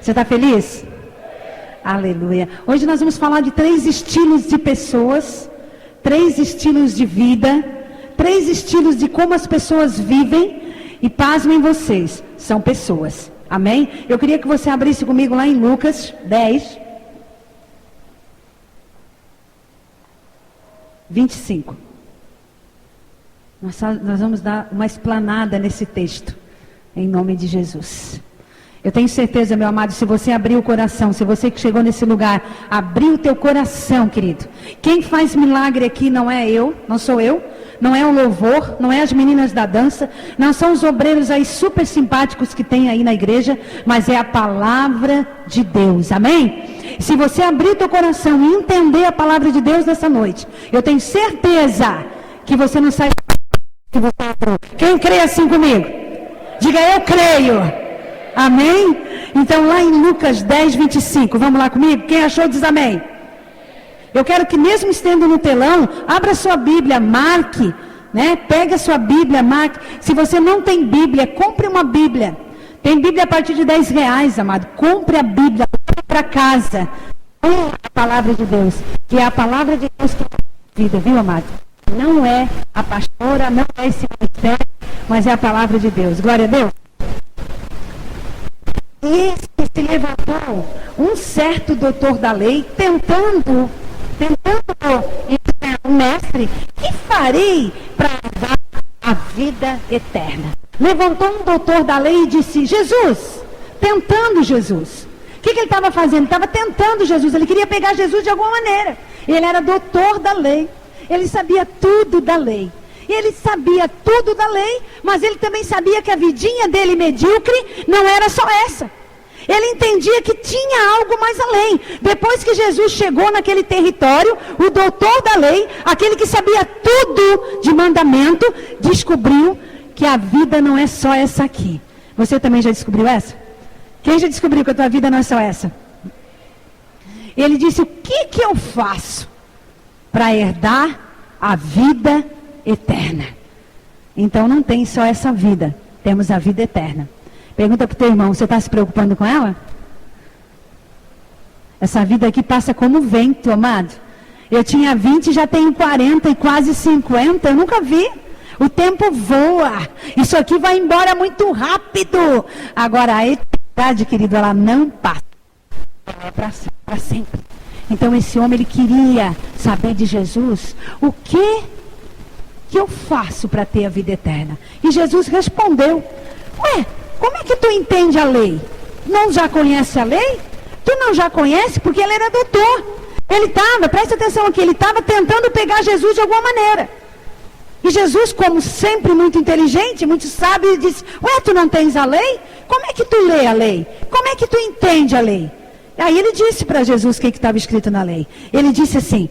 Você está feliz? Aleluia. Hoje nós vamos falar de 3 estilos de pessoas, 3 estilos de vida, 3 estilos de como as pessoas vivem. E pasmem vocês, são pessoas. Amém? Eu queria que você abrisse comigo lá em Lucas 10, 25. Nós vamos dar uma explanada nesse texto, em nome de Jesus. Eu tenho certeza, meu amado, se você abrir o coração, se você que chegou nesse lugar, abrir o teu coração, querido. Quem faz milagre aqui não é eu, não sou eu, não é o louvor, não é as meninas da dança, não são os obreiros aí super simpáticos que tem aí na igreja, mas é a palavra de Deus, amém? Se você abrir o teu coração e entender a palavra de Deus nessa noite, eu tenho certeza que você não sai que você entrou. Quem crê assim comigo? Diga, eu creio. Amém? Então lá em Lucas 10, 25, vamos lá comigo? Quem achou diz amém. Eu quero que mesmo estendo no telão, abra sua Bíblia, marque, né? Pega a sua Bíblia, marque. Se você não tem Bíblia, compre uma Bíblia. Tem Bíblia a partir de R$10, amado. Compre a Bíblia, para casa. A palavra de Deus, que é a palavra de Deus que é a vida, viu, amado? Não é a pastora, não é esse ministério, mas é a palavra de Deus. Glória a Deus. E se levantou um certo doutor da lei, tentando o mestre, que farei para dar a vida eterna? Levantou um doutor da lei e disse, Jesus, tentando Jesus. O que ele estava fazendo? Ele estava tentando Jesus, ele queria pegar Jesus de alguma maneira. Ele era doutor da lei, ele sabia tudo da lei. Ele sabia tudo da lei, mas ele também sabia que a vidinha dele medíocre não era só essa. Ele entendia que tinha algo mais além. Depois que Jesus chegou naquele território, o doutor da lei, aquele que sabia tudo de mandamento, descobriu que a vida não é só essa aqui. Você também já descobriu essa? Quem já descobriu que a tua vida não é só essa? Ele disse, o que eu faço para herdar a vida eterna? Então não tem só essa vida, temos a vida eterna. Pergunta para o teu irmão, você está se preocupando com ela? Essa vida aqui passa como vento, amado. Eu tinha 20, já tenho 40 e quase 50, eu nunca vi. O tempo voa, isso aqui vai embora muito rápido. Agora a eternidade, querido, ela não passa, ela é para sempre. Então esse homem, ele queria saber de Jesus, o que eu faço para ter a vida eterna? E Jesus respondeu, ué, como é que tu entende a lei? Não já conhece a lei? Tu não já conhece? Porque ele era doutor. Ele estava, presta atenção aqui, ele estava tentando pegar Jesus de alguma maneira. E Jesus, como sempre muito inteligente, muito sábio, disse, ué, tu não tens a lei? Como é que tu lê a lei? Como é que tu entende a lei? Aí ele disse para Jesus o que estava escrito na lei. Ele disse assim,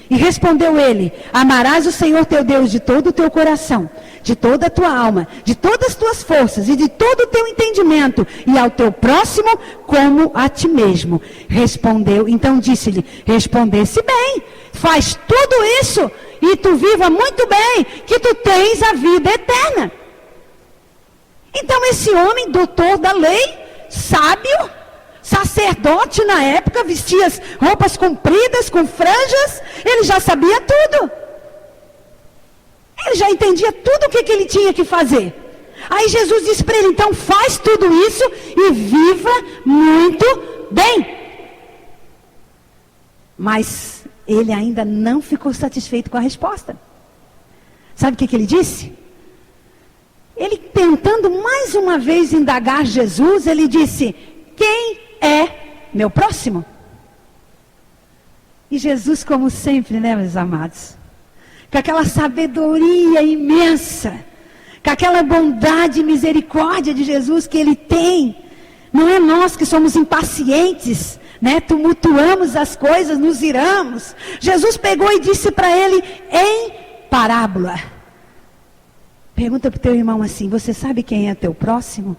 e respondeu ele, amarás o Senhor teu Deus de todo o teu coração, de toda a tua alma, de todas as tuas forças e de todo o teu entendimento, e ao teu próximo como a ti mesmo. Respondeu, então disse-lhe, respondesse bem, faz tudo isso e tu viva muito bem, que tu tens a vida eterna. Então esse homem, doutor da lei, sábio, sacerdote na época, vestia roupas compridas, com franjas, ele já sabia tudo. Ele já entendia tudo o que ele tinha que fazer. Aí Jesus disse para ele, então faz tudo isso e viva muito bem. Mas ele ainda não ficou satisfeito com a resposta. Sabe o que ele disse? Ele tentando mais uma vez indagar Jesus, ele disse, quem é meu próximo? E Jesus, como sempre, né, meus amados, com aquela sabedoria imensa, com aquela bondade e misericórdia de Jesus que ele tem, não é nós que somos impacientes, né, tumultuamos as coisas, nos iramos. Jesus pegou e disse para ele em parábola. Pergunta para o teu irmão assim, você sabe quem é teu próximo?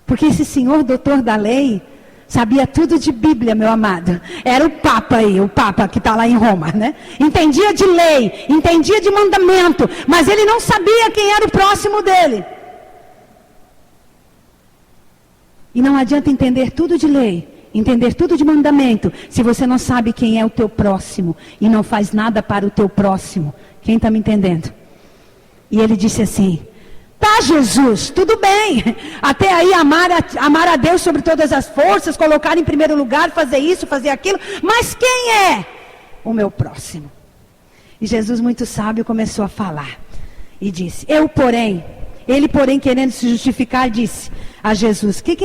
Porque esse senhor doutor da lei sabia tudo de Bíblia, meu amado. Era o Papa aí, o Papa que está lá em Roma, né? Entendia de lei, entendia de mandamento, mas ele não sabia quem era o próximo dele. E não adianta entender tudo de lei, entender tudo de mandamento, se você não sabe quem é o teu próximo e não faz nada para o teu próximo. Quem está me entendendo? E ele disse assim: tá, Jesus, tudo bem, até aí amar a Deus sobre todas as forças, colocar em primeiro lugar, fazer isso, fazer aquilo, mas quem é o meu próximo? E Jesus, muito sábio, começou a falar e disse: ele porém querendo se justificar, disse a Jesus: o que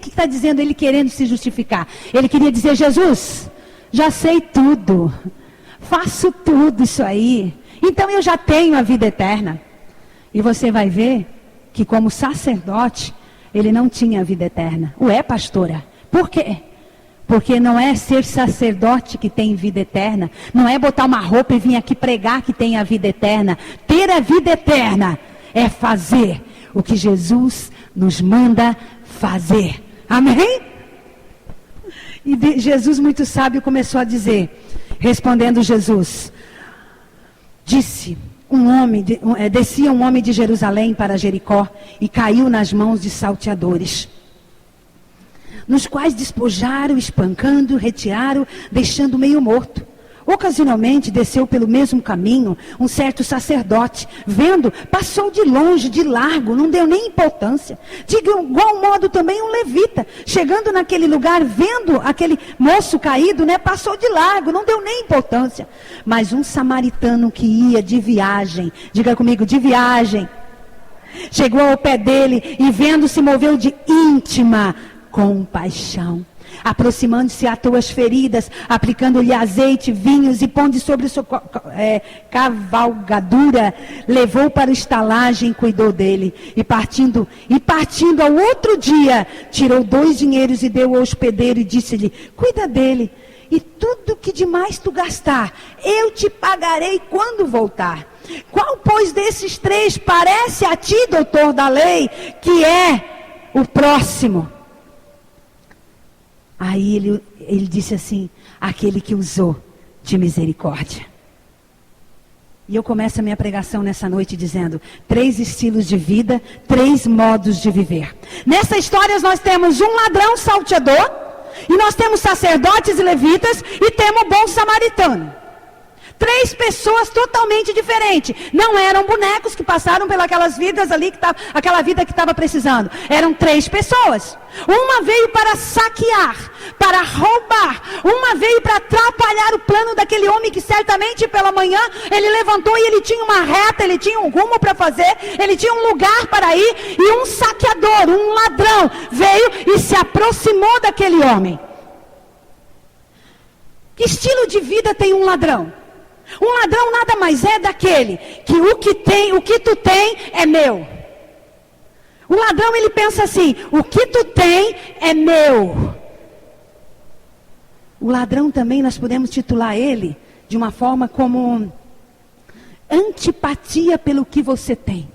está dizendo ele querendo se justificar? Ele queria dizer: Jesus, já sei tudo, faço tudo isso aí, então eu já tenho a vida eterna. E você vai ver que como sacerdote, ele não tinha a vida eterna. Ué, pastora, por quê? Porque não é ser sacerdote que tem vida eterna, não é botar uma roupa e vir aqui pregar que tem a vida eterna. Ter a vida eterna é fazer o que Jesus nos manda fazer. Amém? E Jesus, muito sábio, começou a dizer, respondendo Jesus, descia um homem de Jerusalém para Jericó e caiu nas mãos de salteadores, nos quais despojaram, espancando, retiraram, deixando meio morto. Ocasionalmente desceu pelo mesmo caminho um certo sacerdote, vendo, passou de longe, de largo, não deu nem importância. De igual modo também um levita, chegando naquele lugar, vendo aquele moço caído, passou de largo, não deu nem importância. Mas um samaritano que ia de viagem, diga comigo, de viagem, chegou ao pé dele e vendo, se moveu de íntima compaixão. Aproximando-se, atou as feridas, aplicando-lhe azeite, vinhos e pondo sobre sua cavalgadura, levou para a estalagem e cuidou dele. E partindo ao outro dia, tirou 2 dinheiros e deu ao hospedeiro e disse-lhe: cuida dele, e tudo que demais tu gastar, eu te pagarei quando voltar. Qual, pois, desses 3 parece a ti, doutor da lei, que é o próximo? Aí ele disse assim: aquele que usou de misericórdia. E eu começo a minha pregação nessa noite dizendo: 3 estilos de vida, 3 modos de viver. Nessa história nós temos um ladrão salteador, e nós temos sacerdotes e levitas, e temos bom samaritano. 3 pessoas totalmente diferentes. Não eram bonecos que passaram pelas vidas ali, aquela vida que estava precisando. Eram 3 pessoas. Uma veio para saquear, para roubar. Uma veio para atrapalhar o plano daquele homem que certamente pela manhã ele levantou e ele tinha uma reta, ele tinha um rumo para fazer, ele tinha um lugar para ir. E um saqueador, um ladrão, veio e se aproximou daquele homem. Que estilo de vida tem um ladrão? Um ladrão nada mais é daquele que o que tu tem é meu. O ladrão, ele pensa assim: o que tu tem é meu. O ladrão também nós podemos titular ele de uma forma como antipatia pelo que você tem.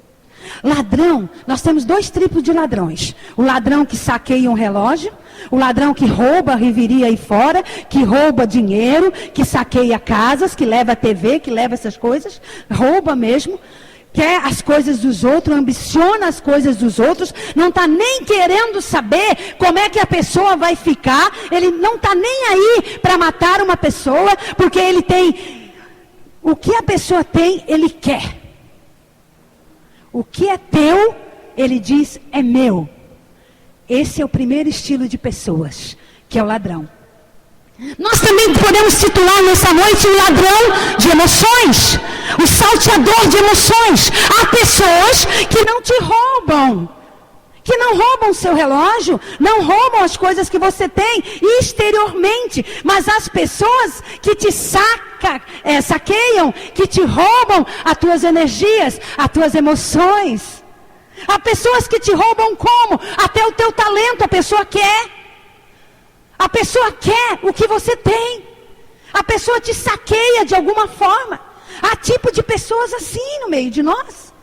Ladrão, nós temos 2 tipos de ladrões. O ladrão que saqueia um relógio, o ladrão que rouba, reviria aí fora, que rouba dinheiro, que saqueia casas, que leva TV, que leva essas coisas, rouba mesmo, quer as coisas dos outros, ambiciona as coisas dos outros, não está nem querendo saber como é que a pessoa vai ficar, ele não está nem aí para matar uma pessoa, porque ele tem, o que a pessoa tem, ele quer. O que é teu, ele diz, é meu. Esse é o primeiro estilo de pessoas, que é o ladrão. Nós também podemos titular nessa noite o ladrão de emoções, o salteador de emoções. Há pessoas que não te roubam, que não roubam seu relógio, não roubam as coisas que você tem exteriormente, mas as pessoas que te saqueiam, que te roubam as tuas energias, as tuas emoções. Há pessoas que te roubam como? Até o teu talento a pessoa quer. A pessoa quer o que você tem. A pessoa te saqueia de alguma forma. Há tipo de pessoas assim no meio de nós.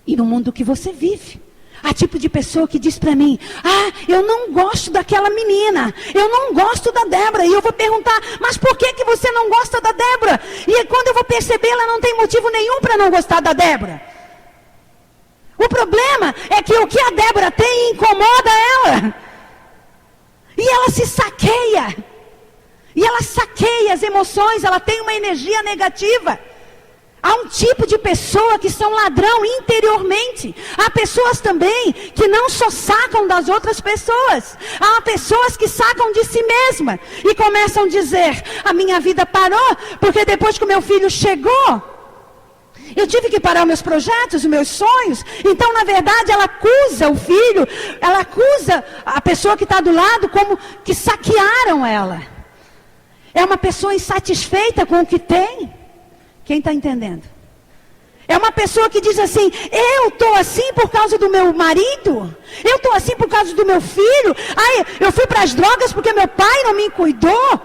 E no mundo que você vive. Há tipo de pessoa que diz para mim: ah, eu não gosto daquela menina. Eu não gosto da Débora. E eu vou perguntar: mas por que você não gosta da Débora? E quando eu vou perceber, ela não tem motivo nenhum para não gostar da Débora. O problema é que o que a Débora tem incomoda ela. E ela se saqueia. E ela saqueia as emoções, ela tem uma energia negativa. Há um tipo de pessoa que são ladrão interiormente. Há pessoas também que não só sacam das outras pessoas. Há pessoas que sacam de si mesma. E começam a dizer, a minha vida parou, porque depois que o meu filho chegou, eu tive que parar os meus projetos, os meus sonhos. Então, na verdade, ela acusa o filho, ela acusa a pessoa que está do lado como que saquearam ela. É uma pessoa insatisfeita com o que tem. Quem está entendendo? É uma pessoa que diz assim, eu estou assim por causa do meu marido, eu estou assim por causa do meu filho, ai, eu fui para as drogas porque meu pai não me cuidou.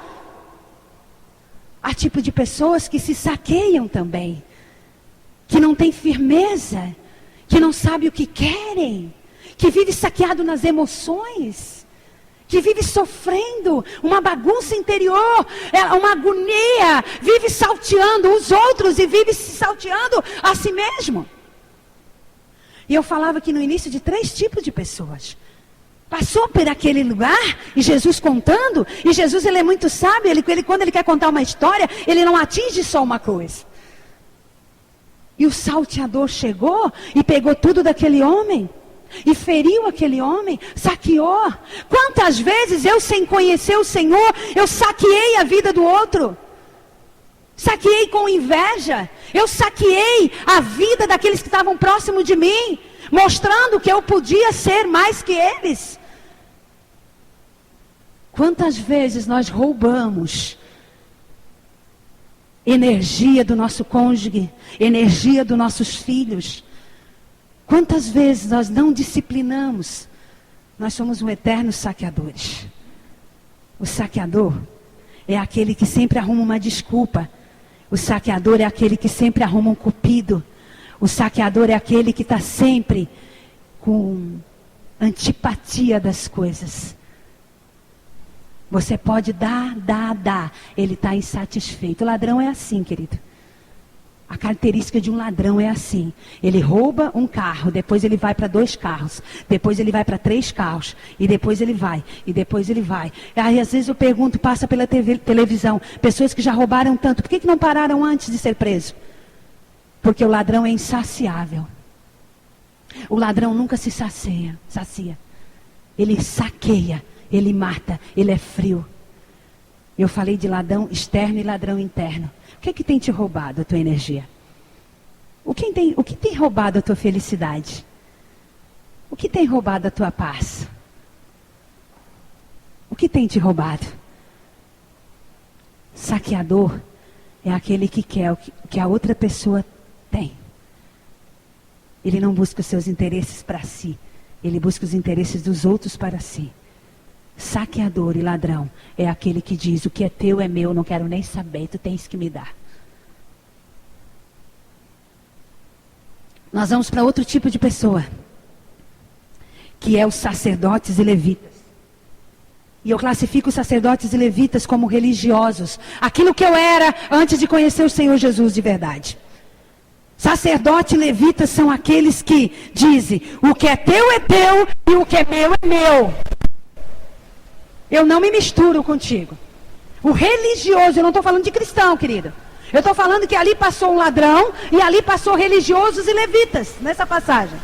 Há tipo de pessoas que se saqueiam também, que não tem firmeza, que não sabe o que querem, que vive saqueado nas emoções, que vive sofrendo uma bagunça interior, uma agonia, vive salteando os outros e vive se salteando a si mesmo. E eu falava aqui no início de 3 tipos de pessoas. Passou por aquele lugar, e Jesus contando, e Jesus ele é muito sábio, quando ele quer contar uma história, ele não atinge só uma coisa. E o salteador chegou e pegou tudo daquele homem. E feriu aquele homem, saqueou. Quantas vezes eu, sem conhecer o Senhor, eu saqueei a vida do outro? Saqueei com inveja. Eu saqueei a vida daqueles que estavam próximos de mim, mostrando que eu podia ser mais que eles. Quantas vezes nós roubamos energia do nosso cônjuge, energia dos nossos filhos? Quantas vezes nós não disciplinamos? Nós somos um eterno saqueadores. O saqueador é aquele que sempre arruma uma desculpa. O saqueador é aquele que sempre arruma um cupido. O saqueador é aquele que está sempre com antipatia das coisas. Você pode dar. Ele está insatisfeito. O ladrão é assim, querido. A característica de um ladrão é assim. Ele rouba um carro, depois ele vai para 2 carros, depois ele vai para 3 carros, e depois ele vai, e depois ele vai. Aí às vezes eu pergunto, passa pela televisão, pessoas que já roubaram tanto, por que não pararam antes de ser preso? Porque o ladrão é insaciável. O ladrão nunca se sacia. Ele saqueia, ele mata, ele é frio. Eu falei de ladrão externo e ladrão interno. O que tem te roubado a tua energia? O que tem roubado a tua felicidade? O que tem roubado a tua paz? O que tem te roubado? Saqueador é aquele que quer o que a outra pessoa tem. Ele não busca os seus interesses para si. Ele busca os interesses dos outros para si. Saqueador e ladrão é aquele que diz, o que é teu é meu, não quero nem saber, tu tens que me dar. Nós vamos para outro tipo de pessoa, que é os sacerdotes e levitas. E eu classifico os sacerdotes e levitas como religiosos. Aquilo que eu era antes de conhecer o Senhor Jesus de verdade. Sacerdote e levitas são aqueles que dizem, o que é teu e o que é meu. Eu não me misturo contigo. O religioso, eu não estou falando de cristão, querida. Eu estou falando que ali passou um ladrão e ali passou religiosos e levitas, nessa passagem.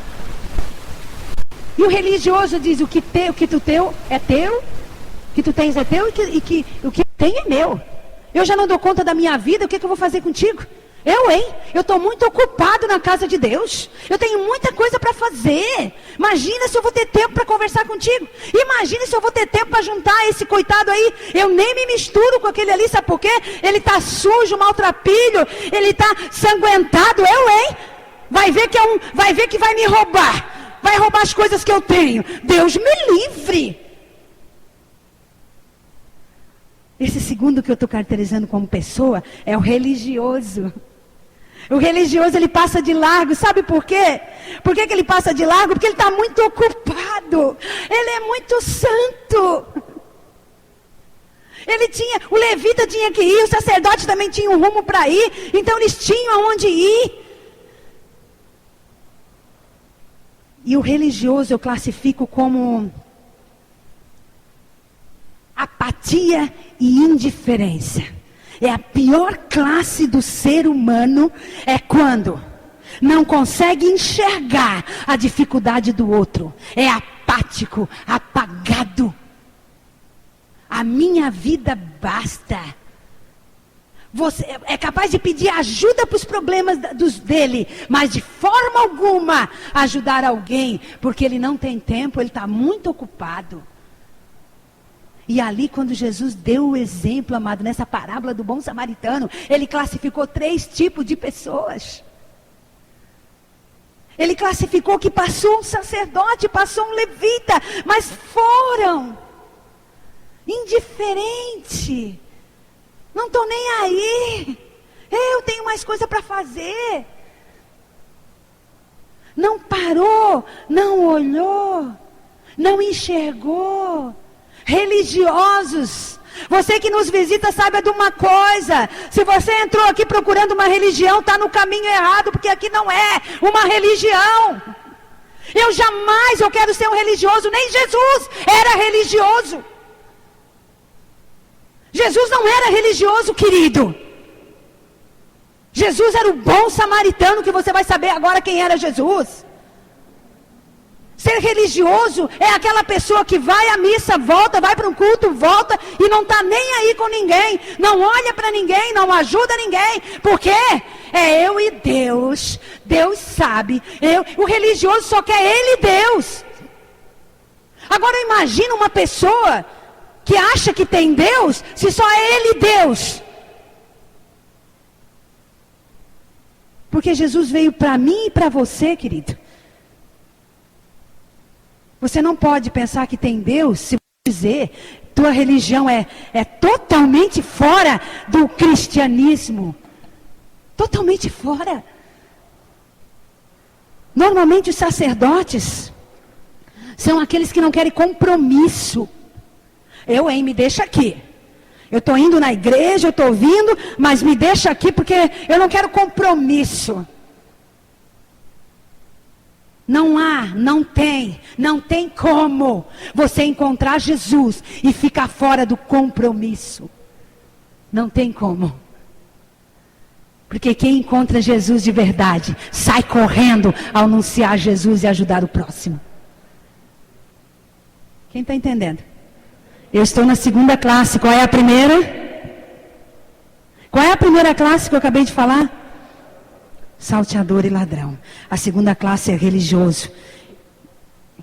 E o religioso diz, o que tu teu é teu, o que tu tens é teu e que o que tem é meu. Eu já não dou conta da minha vida, o que eu vou fazer contigo? Eu estou muito ocupado na casa de Deus. Eu tenho muita coisa para fazer. Imagina se eu vou ter tempo para conversar contigo. Imagina se eu vou ter tempo para juntar esse coitado aí. Eu nem me misturo com aquele ali, sabe por quê? Ele está sujo, maltrapilho. Ele está sanguentado. Vai ver que vai me roubar. Vai roubar as coisas que eu tenho. Deus me livre. Esse segundo que eu estou caracterizando como pessoa é o religioso. O religioso, ele passa de largo, sabe por quê? Por que ele passa de largo? Porque ele está muito ocupado, ele é muito santo. O levita tinha que ir, o sacerdote também tinha um rumo para ir, então eles tinham aonde ir. E o religioso eu classifico como apatia e indiferença. É a pior classe do ser humano, é quando não consegue enxergar a dificuldade do outro. É apático, apagado. A minha vida basta. Você é capaz de pedir ajuda para os problemas dele, mas de forma alguma ajudar alguém, porque ele não tem tempo, ele está muito ocupado. E ali, quando Jesus deu o exemplo, amado, nessa parábola do bom samaritano, ele classificou 3 tipos de pessoas. Ele classificou que passou um sacerdote, passou um levita, mas foram indiferentes. Não estou nem aí. Eu tenho mais coisa para fazer. Não parou, não olhou, não enxergou. Religiosos. Você que nos visita, saiba de uma coisa. Se você entrou aqui procurando uma religião, está no caminho errado, porque aqui não é uma religião. Eu quero ser um religioso. Nem Jesus era religioso. Jesus não era religioso, querido. Jesus era o bom samaritano, que você vai saber agora quem era Jesus. Ser religioso é aquela pessoa que vai à missa, volta, vai para um culto, volta e não está nem aí com ninguém, não olha para ninguém, não ajuda ninguém, porque é eu e Deus, Deus sabe, o religioso só quer ele e Deus. Agora imagina uma pessoa que acha que tem Deus, se só é ele e Deus. Porque Jesus veio para mim e para você, querido. Você não pode pensar que tem Deus se você dizer, tua religião é totalmente fora do cristianismo. Totalmente fora. Normalmente os sacerdotes são aqueles que não querem compromisso. Me deixa aqui. Eu estou indo na igreja, eu estou ouvindo, mas me deixa aqui porque eu não quero compromisso. Não tem como você encontrar Jesus e ficar fora do compromisso. Não tem como. Porque quem encontra Jesus de verdade, sai correndo ao anunciar Jesus e ajudar o próximo. Quem está entendendo? Eu estou na 2ª classe. Qual é a primeira? Qual é a primeira classe que eu acabei de falar? Salteador e ladrão. A 2ª classe é religioso,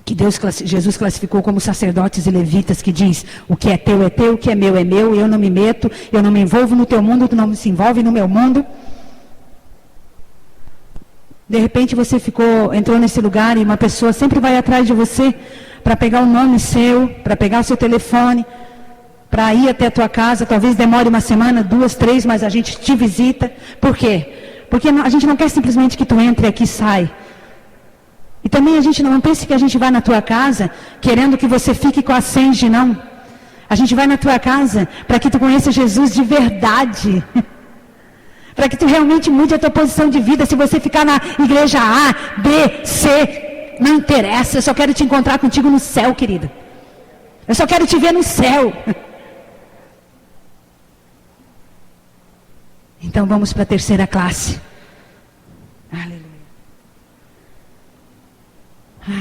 que Jesus classificou como sacerdotes e levitas, que diz, o que é teu, o que é meu, eu não me meto, eu não me envolvo no teu mundo, tu não se envolve no meu mundo. De repente você entrou nesse lugar e uma pessoa sempre vai atrás de você, para pegar o nome seu, para pegar o seu telefone, para ir até a tua casa, talvez demore uma semana, 2, 3, mas a gente te visita. Por quê? Porque a gente não quer simplesmente que tu entre aqui e sai. E também a gente não pense que a gente vai na tua casa querendo que você fique com a senge, não. A gente vai na tua casa para que tu conheça Jesus de verdade. Para que tu realmente mude a tua posição de vida. Se você ficar na igreja A, B, C, não interessa. Eu só quero te encontrar contigo no céu, querido. Eu só quero te ver no céu. Então vamos para a 3ª classe. Aleluia.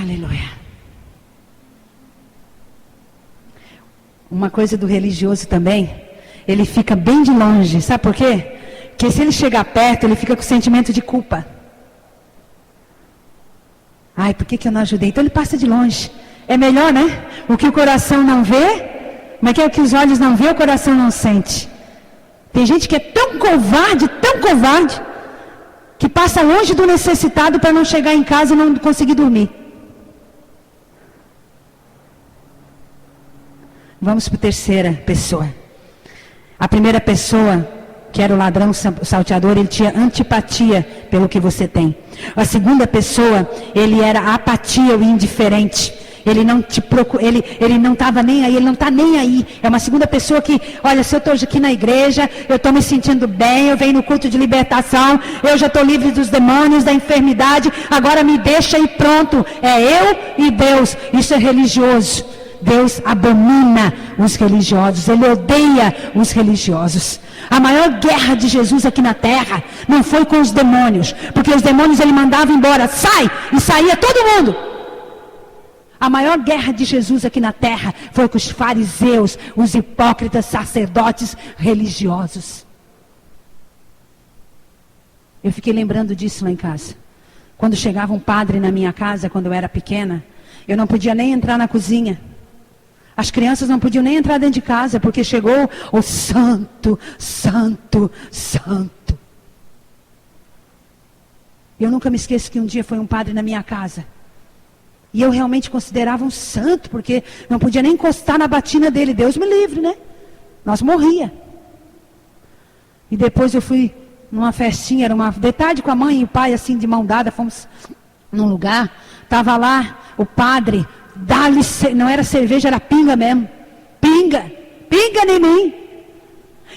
Aleluia. Uma coisa do religioso também, ele fica bem de longe. Sabe por quê? Porque se ele chegar perto, ele fica com sentimento de culpa. Ai, por que eu não ajudei? Então ele passa de longe. É melhor, né? O que o coração não vê, mas que é o que os olhos não vê, o coração não sente. Tem gente que é tão covarde, que passa longe do necessitado para não chegar em casa e não conseguir dormir. Vamos para a 3ª pessoa. A primeira pessoa, que era o ladrão salteador, ele tinha antipatia pelo que você tem. A 2ª pessoa, ele era apatia ou indiferente. Ele não te procura, ele não estava nem aí, ele não está nem aí. É uma segunda pessoa que, olha, se eu estou aqui na igreja, eu estou me sentindo bem, eu venho no culto de libertação, eu já estou livre dos demônios, da enfermidade, agora me deixa e pronto. É eu e Deus. Isso é religioso. Deus abomina os religiosos, Ele odeia os religiosos. A maior guerra de Jesus aqui na terra não foi com os demônios, porque os demônios Ele mandava embora, sai, e saía todo mundo. A maior guerra de Jesus aqui na terra foi com os fariseus, os hipócritas, sacerdotes religiosos. Eu fiquei lembrando disso lá em casa. Quando chegava um padre na minha casa, quando eu era pequena, eu não podia nem entrar na cozinha. As crianças não podiam nem entrar dentro de casa, porque chegou o santo, santo, santo. Eu nunca me esqueço que um dia foi um padre na minha casa. E eu realmente considerava um santo, porque não podia nem encostar na batina dele. Deus me livre, né? Nós morria. E depois eu fui numa festinha, era uma de tarde com a mãe e o pai, assim, de mão dada, fomos num lugar. Estava lá o padre, não era cerveja, era pinga mesmo. Pinga em mim.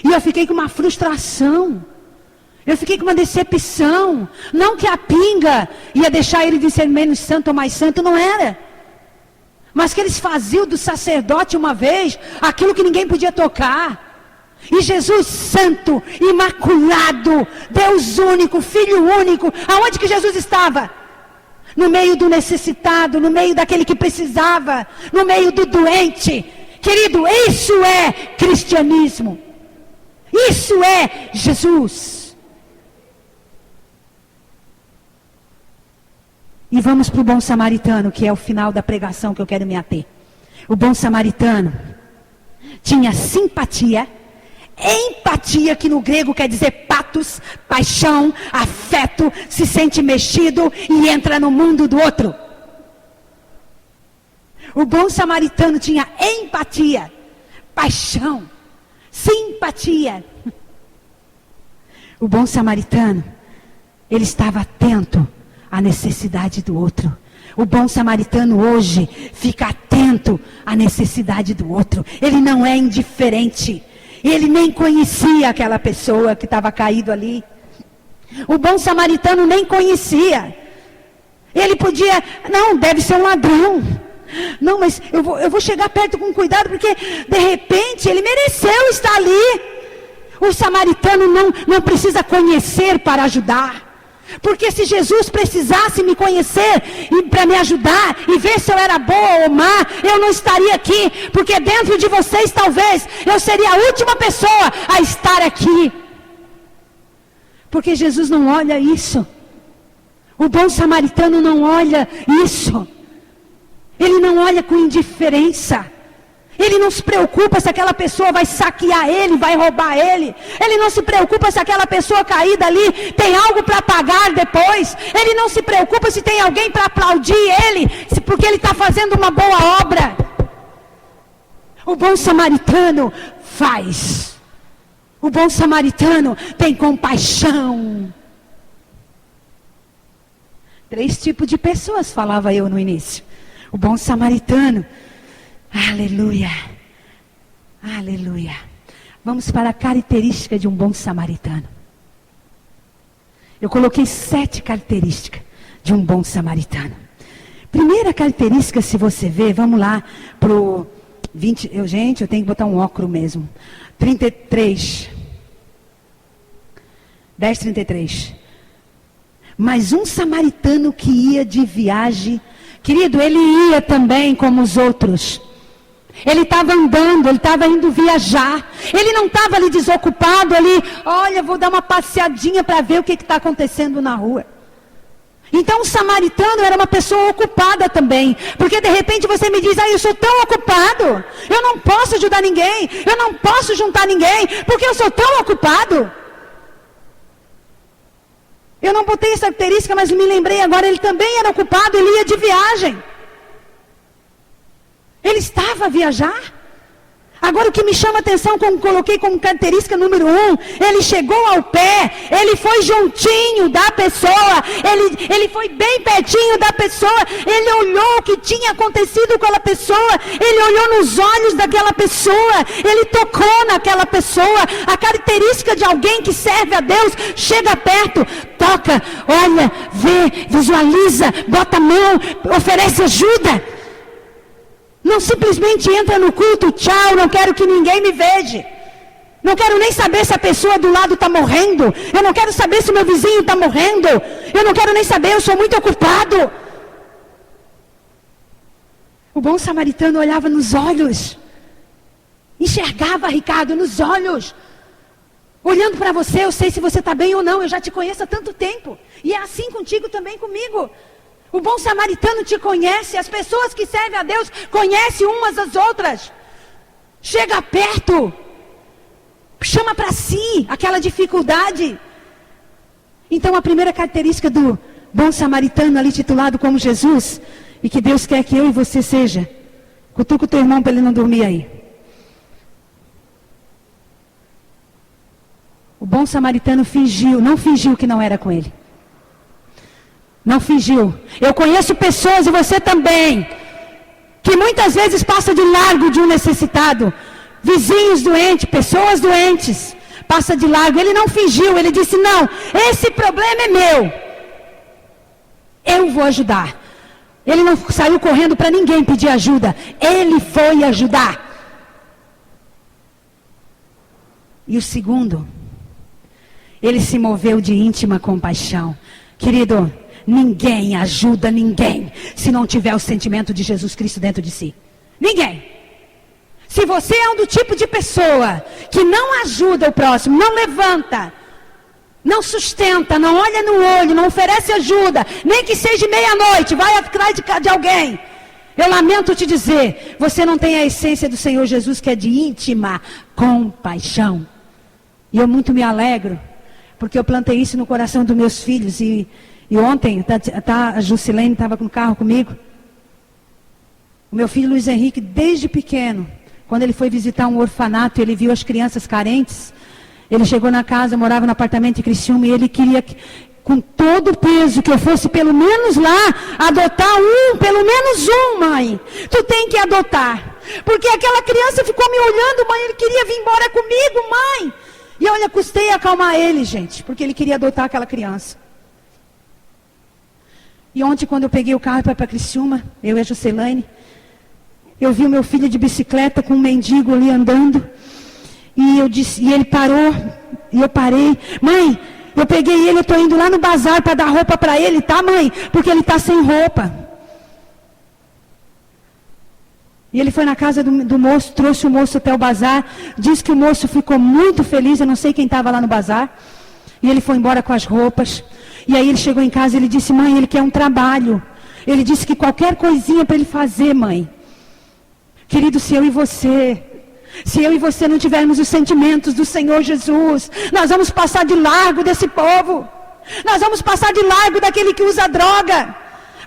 E eu fiquei com uma frustração. Eu fiquei com uma decepção. Não que a pinga ia deixar ele de ser menos santo ou mais santo, não era. Mas que eles faziam do sacerdote uma vez aquilo que ninguém podia tocar. E Jesus santo, imaculado, Deus único, Filho único, aonde que Jesus estava? No meio do necessitado, no meio daquele que precisava, no meio do doente. Querido, isso é cristianismo. Isso é Jesus. E vamos para o bom samaritano, que é o final da pregação que eu quero me ater. O bom samaritano tinha simpatia, empatia, que no grego quer dizer patos, paixão, afeto, se sente mexido e entra no mundo do outro. O bom samaritano tinha empatia, paixão, simpatia. O bom samaritano, ele estava atento à necessidade do outro. O bom samaritano hoje fica atento à necessidade do outro. Ele não é indiferente. Ele nem conhecia aquela pessoa que estava caído ali. O bom samaritano nem conhecia. Ele podia, não, deve ser um ladrão. Não, mas eu vou chegar perto com cuidado, porque de repente ele mereceu estar ali. O samaritano não precisa conhecer para ajudar. Porque se Jesus precisasse me conhecer e para me ajudar e ver se eu era boa ou má, eu não estaria aqui. Porque dentro de vocês talvez eu seria a última pessoa a estar aqui. Porque Jesus não olha isso. O bom samaritano não olha isso. Ele não olha com indiferença. Ele não se preocupa se aquela pessoa vai saquear ele, vai roubar ele. Ele não se preocupa se aquela pessoa caída ali tem algo para pagar depois. Ele não se preocupa se tem alguém para aplaudir ele, porque ele está fazendo uma boa obra. O bom samaritano faz. O bom samaritano tem compaixão. 3 tipos de pessoas, falava eu no início. O bom samaritano. Aleluia, aleluia. Vamos para a característica de um bom samaritano. Eu coloquei 7 características de um bom samaritano. Primeira característica, se você ver, vamos lá para o 20. Gente, eu tenho que botar um óculos mesmo. 33. 10:33. Mas um samaritano que ia de viagem, querido, ele ia também como os outros. Ele estava andando, ele estava indo viajar. Ele não estava ali desocupado, ali, olha, vou dar uma passeadinha para ver o que está acontecendo na rua. Então o samaritano era uma pessoa ocupada também. Porque de repente você me diz, eu sou tão ocupado, eu não posso ajudar ninguém, eu não posso juntar ninguém, porque eu sou tão ocupado. Eu não botei essa característica, mas me lembrei agora, ele também era ocupado, ele ia de viagem. Ele estava a viajar. Agora o que me chama a atenção, como coloquei como característica número 1, ele chegou ao pé, ele foi juntinho da pessoa, ele foi bem pertinho da pessoa, ele olhou o que tinha acontecido com aquela pessoa, ele olhou nos olhos daquela pessoa, ele tocou naquela pessoa. A característica de alguém que serve a Deus, chega perto, toca, olha, vê, visualiza, bota a mão, oferece ajuda. Não simplesmente entra no culto, tchau, não quero que ninguém me veja. Não quero nem saber se a pessoa do lado está morrendo. Eu não quero saber se meu vizinho está morrendo. Eu não quero nem saber, eu sou muito ocupado. O bom samaritano olhava nos olhos. Enxergava, Ricardo, nos olhos. Olhando para você, eu sei se você está bem ou não. Eu já te conheço há tanto tempo. E é assim contigo também comigo. O bom samaritano te conhece, as pessoas que servem a Deus conhecem umas às outras. Chega perto, chama para si aquela dificuldade. Então a primeira característica do bom samaritano ali titulado como Jesus, e que Deus quer que eu e você seja, cutuca o teu irmão para ele não dormir aí. O bom samaritano não fingiu que não era com ele. Não fingiu. Eu conheço pessoas, e você também, que muitas vezes passa de largo de um necessitado. Vizinhos doentes, pessoas doentes, passa de largo. Ele não fingiu, ele disse, não, esse problema é meu. Eu vou ajudar. Ele não saiu correndo para ninguém pedir ajuda. Ele foi ajudar. E o segundo, ele se moveu de íntima compaixão. Querido, ninguém ajuda ninguém se não tiver o sentimento de Jesus Cristo dentro de si. Ninguém. Se você é um do tipo de pessoa que não ajuda o próximo, não levanta, não sustenta, não olha no olho, não oferece ajuda, nem que seja meia-noite, vai atrás de alguém, eu lamento te dizer, você não tem a essência do Senhor Jesus, que é de íntima compaixão. E eu muito me alegro, porque eu plantei isso no coração dos meus filhos. E ontem, a Jusilene estava com o carro comigo. O meu filho Luiz Henrique, desde pequeno, quando ele foi visitar um orfanato, ele viu as crianças carentes. Ele chegou na casa, morava no apartamento de Criciúma, e ele queria, com todo o peso, que eu fosse pelo menos lá, adotar pelo menos um, mãe. Tu tem que adotar. Porque aquela criança ficou me olhando, mãe, ele queria vir embora comigo, mãe. E olha, custei acalmar ele, gente, porque ele queria adotar aquela criança. E ontem, quando eu peguei o carro para Criciúma, eu e a Juscelane, eu vi o meu filho de bicicleta com um mendigo ali andando. E ele parou, e eu parei. Mãe, eu peguei ele, eu estou indo lá no bazar para dar roupa para ele, tá, mãe? Porque ele está sem roupa. E ele foi na casa do moço, trouxe o moço até o bazar. Disse que o moço ficou muito feliz, eu não sei quem estava lá no bazar. E ele foi embora com as roupas. E aí ele chegou em casa e ele disse, mãe, ele quer um trabalho. Ele disse que qualquer coisinha para ele fazer, mãe. Querido, se eu e você não tivermos os sentimentos do Senhor Jesus, nós vamos passar de largo desse povo. Nós vamos passar de largo daquele que usa droga.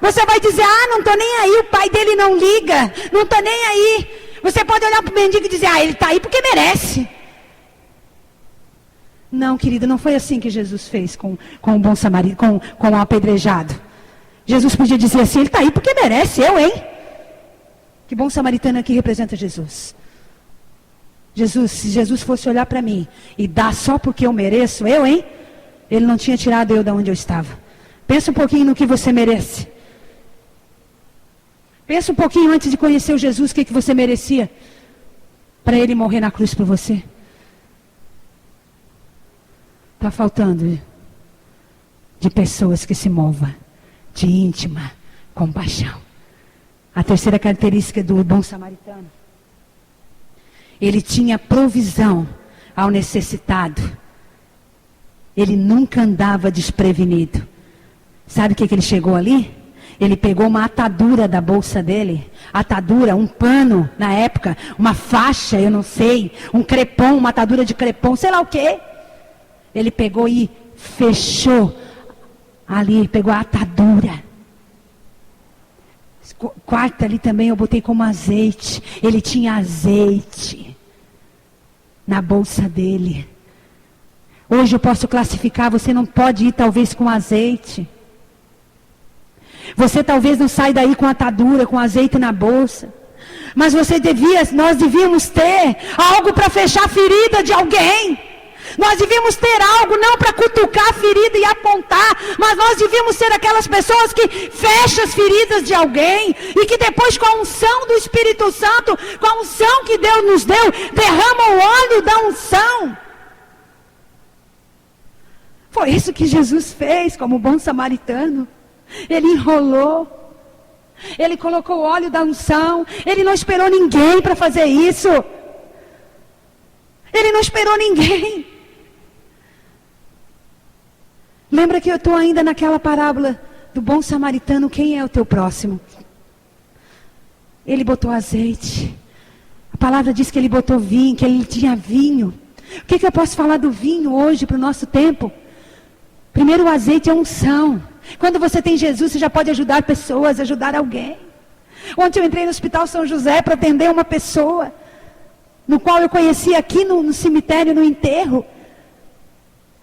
Você vai dizer, não estou nem aí, o pai dele não liga, não estou nem aí. Você pode olhar para o mendigo e dizer, ele está aí porque merece. Não, querida, não foi assim que Jesus fez com o bom samaritano, com o apedrejado. Jesus podia dizer assim, ele está aí porque merece, eu, hein? Que bom samaritano aqui representa Jesus. Se Jesus fosse olhar para mim e dar só porque eu mereço, eu, hein? Ele não tinha tirado eu de onde eu estava. Pensa um pouquinho no que você merece. Pensa um pouquinho antes de conhecer o Jesus, o que você merecia para ele morrer na cruz por você. Está faltando de pessoas que se movam de íntima compaixão. A terceira característica do bom samaritano. Ele tinha provisão ao necessitado. Ele nunca andava desprevenido. Sabe o que ele chegou ali? Ele pegou uma atadura da bolsa dele. Atadura, um pano na época. Uma faixa, eu não sei. Um crepom, uma atadura de crepom, sei lá o quê. Ele pegou e fechou ali, pegou a atadura. Quarta ali também eu botei como azeite. Ele tinha azeite. na bolsa dele. Hoje eu posso classificar, você não pode ir talvez com azeite. Você talvez não sai daí com atadura, com azeite na bolsa. Mas nós devíamos ter algo para fechar a ferida de alguém. Nós devíamos ter algo não para cutucar a ferida e apontar, mas nós devíamos ser aquelas pessoas que fecham as feridas de alguém e que depois, com a unção do Espírito Santo, com a unção que Deus nos deu, derrama o óleo da unção. Foi isso que Jesus fez como bom samaritano. Ele enrolou, ele colocou o óleo da unção, ele não esperou ninguém para fazer isso. Ele não esperou ninguém. Lembra que eu estou ainda naquela parábola do bom samaritano, quem é o teu próximo? Ele botou azeite. A palavra diz que ele botou vinho, que ele tinha vinho. O que eu posso falar do vinho hoje para o nosso tempo? Primeiro, o azeite é unção. Quando você tem Jesus, você já pode ajudar pessoas, ajudar alguém. Ontem eu entrei no Hospital São José para atender uma pessoa, no qual eu conheci aqui no cemitério, no enterro.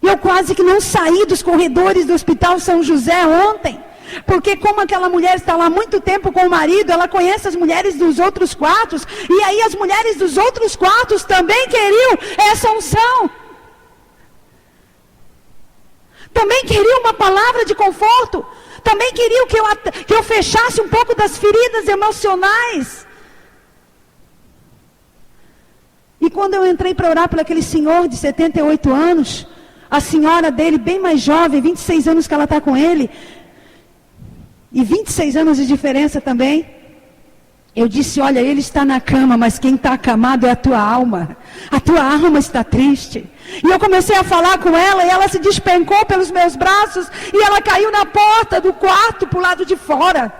E eu quase que não saí dos corredores do Hospital São José ontem. Porque como aquela mulher está lá há muito tempo com o marido, ela conhece as mulheres dos outros quartos. E aí as mulheres dos outros quartos também queriam essa unção. Também queriam uma palavra de conforto. Também queriam que eu fechasse um pouco das feridas emocionais. E quando eu entrei para orar por aquele senhor de 78 anos... A senhora dele, bem mais jovem, 26 anos que ela está com ele. E 26 anos de diferença também. Eu disse, olha, ele está na cama, mas quem está acamado é a tua alma. A tua alma está triste. E eu comecei a falar com ela, e ela se despencou pelos meus braços, e ela caiu na porta do quarto, para o lado de fora.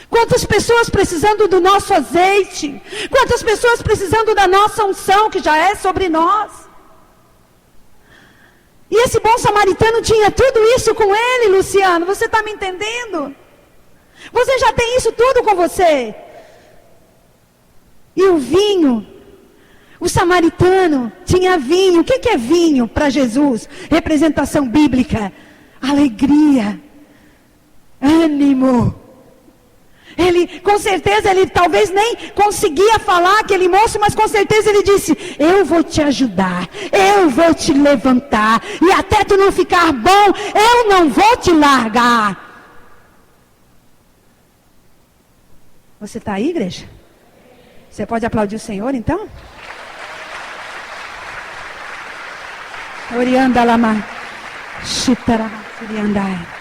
Quantas pessoas precisando do nosso azeite. Quantas pessoas precisando da nossa unção, que já é sobre nós. E esse bom samaritano tinha tudo isso com ele, Luciano. Você está me entendendo? Você já tem isso tudo com você. E o vinho, o samaritano tinha vinho. O que é vinho para Jesus? Representação bíblica. Alegria. Ânimo. Com certeza, ele talvez nem conseguia falar, aquele moço, mas com certeza ele disse, eu vou te ajudar, eu vou te levantar, e até tu não ficar bom, eu não vou te largar. Você está aí, igreja? Você pode aplaudir o Senhor, então? Orianda lama, chitara, oriandai.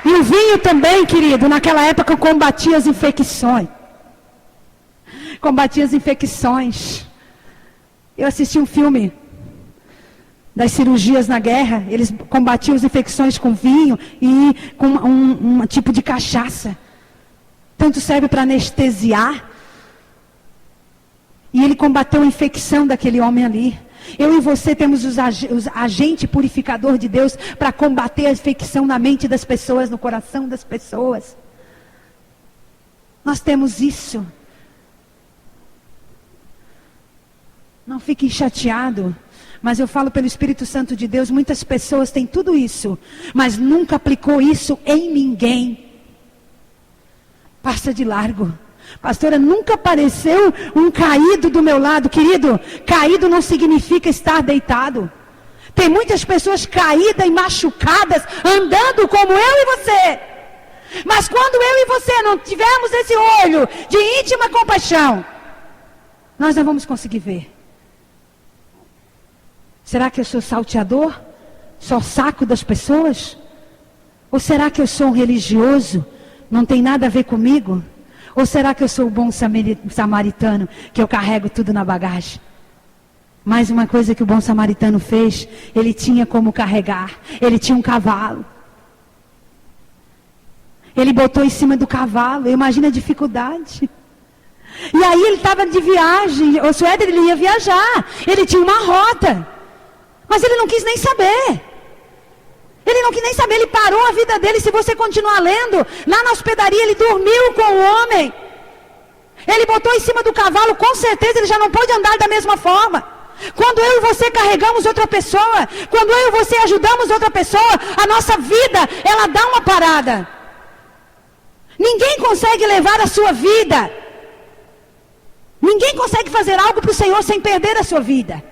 E o vinho também, querido, naquela época combatia as infecções. Combatia as infecções. Eu assisti um filme das cirurgias na guerra. Eles combatiam as infecções com vinho e com um tipo de cachaça. Tanto serve para anestesiar. E ele combateu a infecção daquele homem ali. Eu e você temos os agente purificador de Deus para combater a infecção na mente das pessoas, no coração das pessoas. Nós temos isso. Não fique chateado, mas eu falo pelo Espírito Santo de Deus, muitas pessoas têm tudo isso, mas nunca aplicou isso em ninguém. Passa de largo. Pastora, nunca apareceu um caído do meu lado. Querido, caído não significa estar deitado. Tem muitas pessoas caídas e machucadas, andando como eu e você. Mas quando eu e você não tivermos esse olho de íntima compaixão, nós não vamos conseguir ver. Será que eu sou salteador? Só saco das pessoas? Ou será que eu sou um religioso? Não tem nada a ver comigo? Ou será que eu sou o bom samaritano, que eu carrego tudo na bagagem? Mais uma coisa que o bom samaritano fez, ele tinha como carregar, ele tinha um cavalo. Ele botou em cima do cavalo, imagina a dificuldade. E aí ele estava de viagem, o Suéder, ele ia viajar, ele tinha uma rota, mas ele não quis nem saber. Ele não quis nem saber, ele parou a vida dele. Se você continuar lendo, lá na hospedaria ele dormiu com o homem. Ele botou em cima do cavalo, com certeza ele já não pôde andar da mesma forma. Quando eu e você carregamos outra pessoa, quando eu e você ajudamos outra pessoa, a nossa vida, ela dá uma parada. Ninguém consegue levar a sua vida. Ninguém consegue fazer algo para o Senhor sem perder a sua vida.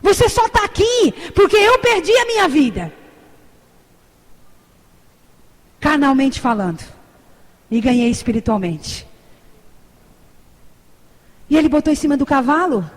Você só está aqui porque eu perdi a minha vida. Carnalmente falando. E ganhei espiritualmente. E ele botou em cima do cavalo.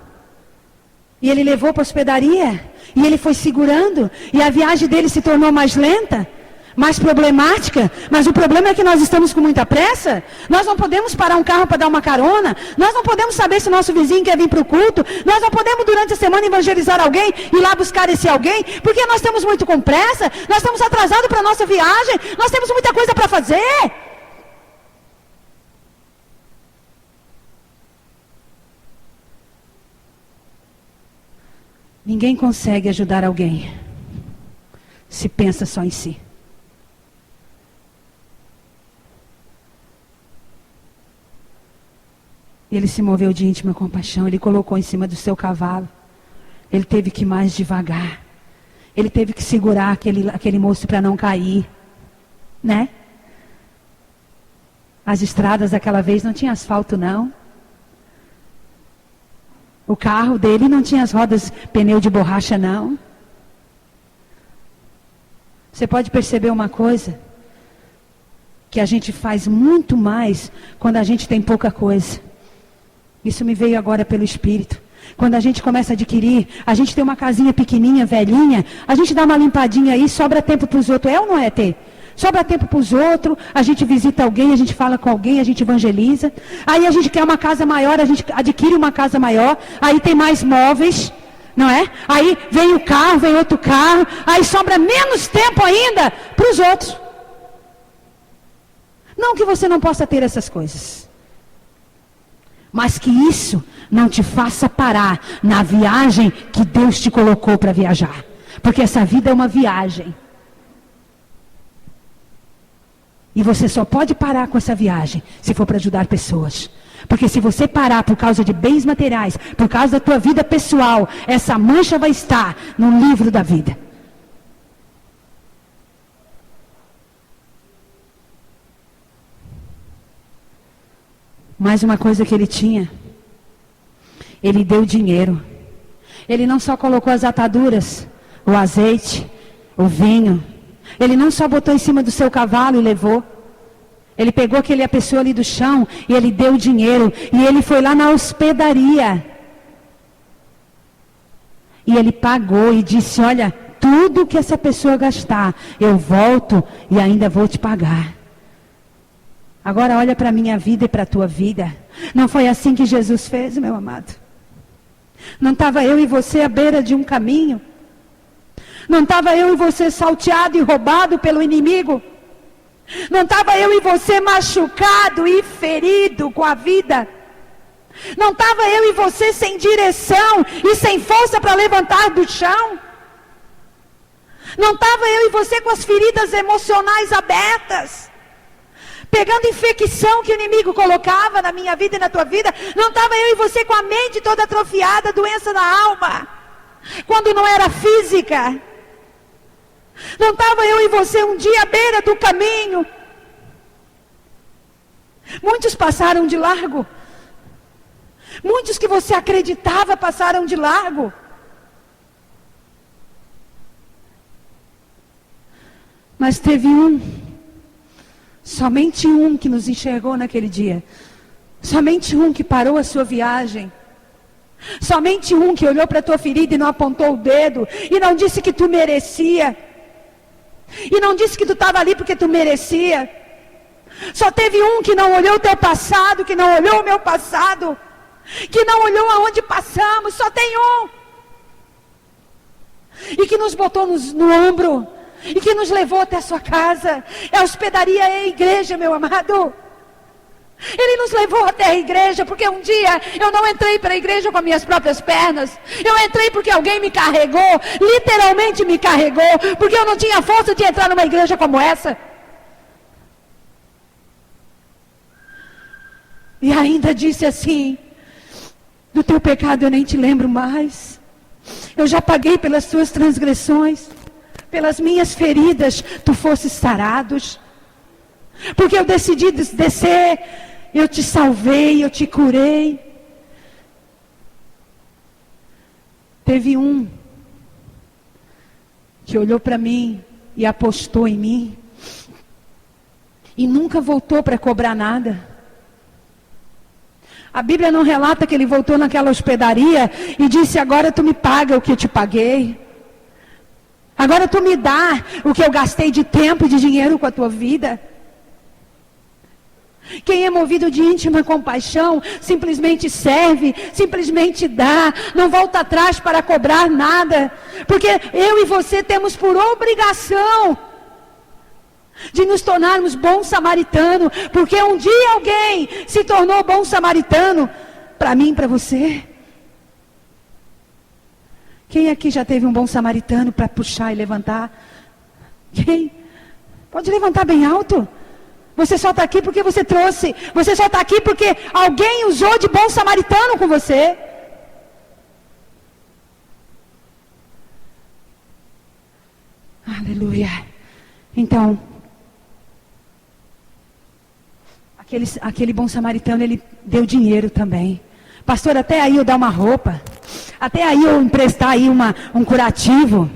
E ele levou para a hospedaria. E ele foi segurando. E a viagem dele se tornou mais lenta, mais problemática. Mas o problema é que nós estamos com muita pressa. Nós não podemos parar um carro para dar uma carona. Nós não podemos saber se o nosso vizinho quer vir para o culto. Nós não podemos durante a semana evangelizar alguém, ir lá buscar esse alguém, porque nós estamos muito com pressa. Nós estamos atrasados para a nossa viagem. Nós temos muita coisa para fazer. Ninguém consegue ajudar alguém se pensa só em si. Ele se moveu de íntima compaixão. Ele colocou em cima do seu cavalo. Ele teve que ir mais devagar. Ele teve que segurar aquele moço para não cair. Né? As estradas daquela vez não tinha asfalto não. O carro dele não tinha as rodas, pneu de borracha não. Você pode perceber uma coisa? Que a gente faz muito mais quando a gente tem pouca coisa. Isso me veio agora pelo Espírito. Quando a gente começa a adquirir, a gente tem uma casinha pequenininha, velhinha, a gente dá uma limpadinha aí, sobra tempo para os outros. É ou não é, Tê? Sobra tempo para os outros, a gente visita alguém, a gente fala com alguém, a gente evangeliza. Aí a gente quer uma casa maior, a gente adquire uma casa maior, aí tem mais móveis, não é? Aí vem o carro, vem outro carro, aí sobra menos tempo ainda para os outros. Não que você não possa ter essas coisas, mas que isso não te faça parar na viagem que Deus te colocou para viajar. Porque essa vida é uma viagem. E você só pode parar com essa viagem se for para ajudar pessoas. Porque se você parar por causa de bens materiais, por causa da tua vida pessoal, essa mancha vai estar no livro da vida. Mais uma coisa que ele tinha. Ele deu dinheiro. Ele não só colocou as ataduras, o azeite, o vinho. Ele não só botou em cima do seu cavalo e levou. Ele pegou a pessoa ali do chão e ele deu dinheiro. E ele foi lá na hospedaria. E ele pagou e disse, olha, tudo que essa pessoa gastar, eu volto e ainda vou te pagar. Agora olha para a minha vida e para a tua vida. Não foi assim que Jesus fez, meu amado? Não estava eu e você à beira de um caminho? Não estava eu e você salteado e roubado pelo inimigo? Não estava eu e você machucado e ferido com a vida? Não estava eu e você sem direção e sem força para levantar do chão? Não estava eu e você com as feridas emocionais abertas? Pegando infecção que o inimigo colocava na minha vida e na tua vida? Não estava eu e você com a mente toda atrofiada, doença na alma? Quando não era física? Não estava eu e você um dia à beira do caminho? Muitos passaram de largo. Muitos que você acreditava passaram de largo. Mas teve somente um que nos enxergou naquele dia. Somente um que parou a sua viagem. Somente um que olhou para a tua ferida e não apontou o dedo. E não disse que tu merecia. E não disse que tu estava ali porque tu merecia. Só teve um que não olhou o teu passado, que não olhou o meu passado, que não olhou aonde passamos. Só tem um. E que nos botou no ombro. E que nos levou até a sua casa. É a hospedaria, é a igreja, meu amado. Ele nos levou até a igreja, porque um dia eu não entrei para a igreja com as minhas próprias pernas. Eu entrei porque alguém me carregou, literalmente me carregou, porque eu não tinha força de entrar numa igreja como essa. E ainda disse assim: do teu pecado eu nem te lembro mais. Eu já paguei pelas tuas transgressões, pelas minhas feridas tu fostes sarados. Porque eu decidi descer, eu te salvei, eu te curei. Teve um que olhou para mim e apostou em mim e nunca voltou para cobrar nada. A Bíblia não relata que ele voltou naquela hospedaria e disse: agora tu me paga o que eu te paguei. Agora tu me dá o que eu gastei de tempo e de dinheiro com a tua vida. Quem é movido de íntima compaixão, simplesmente serve, simplesmente dá, não volta atrás para cobrar nada. Porque eu e você temos por obrigação de nos tornarmos bons samaritanos. Porque um dia alguém se tornou bom samaritano para mim e para você. Quem aqui já teve um bom samaritano para puxar e levantar? Quem? Pode levantar bem alto. Você só está aqui porque você trouxe. Você só está aqui porque alguém usou de bom samaritano com você. Aleluia. Então, aquele bom samaritano, ele deu dinheiro também. Pastor, até aí eu dar uma roupa. Até aí eu emprestar aí um curativo.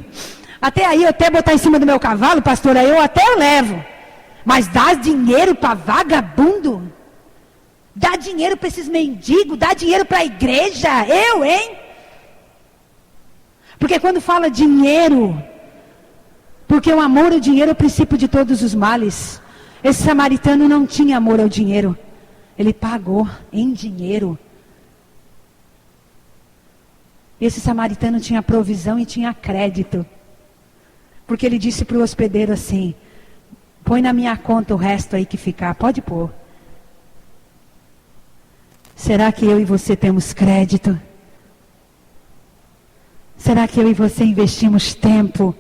Até aí eu até botar em cima do meu cavalo, pastor, aí eu até levo. Mas dá dinheiro para vagabundo? Dá dinheiro para esses mendigos? Dá dinheiro para a igreja? Eu, hein? Porque quando fala dinheiro, porque o amor ao dinheiro é o princípio de todos os males. Esse samaritano não tinha amor ao dinheiro. Ele pagou em dinheiro. Esse samaritano tinha provisão e tinha crédito. Porque ele disse para o hospedeiro assim: põe na minha conta o resto aí que ficar, pode pôr. Será que eu e você temos crédito? Será que eu e você investimos tempo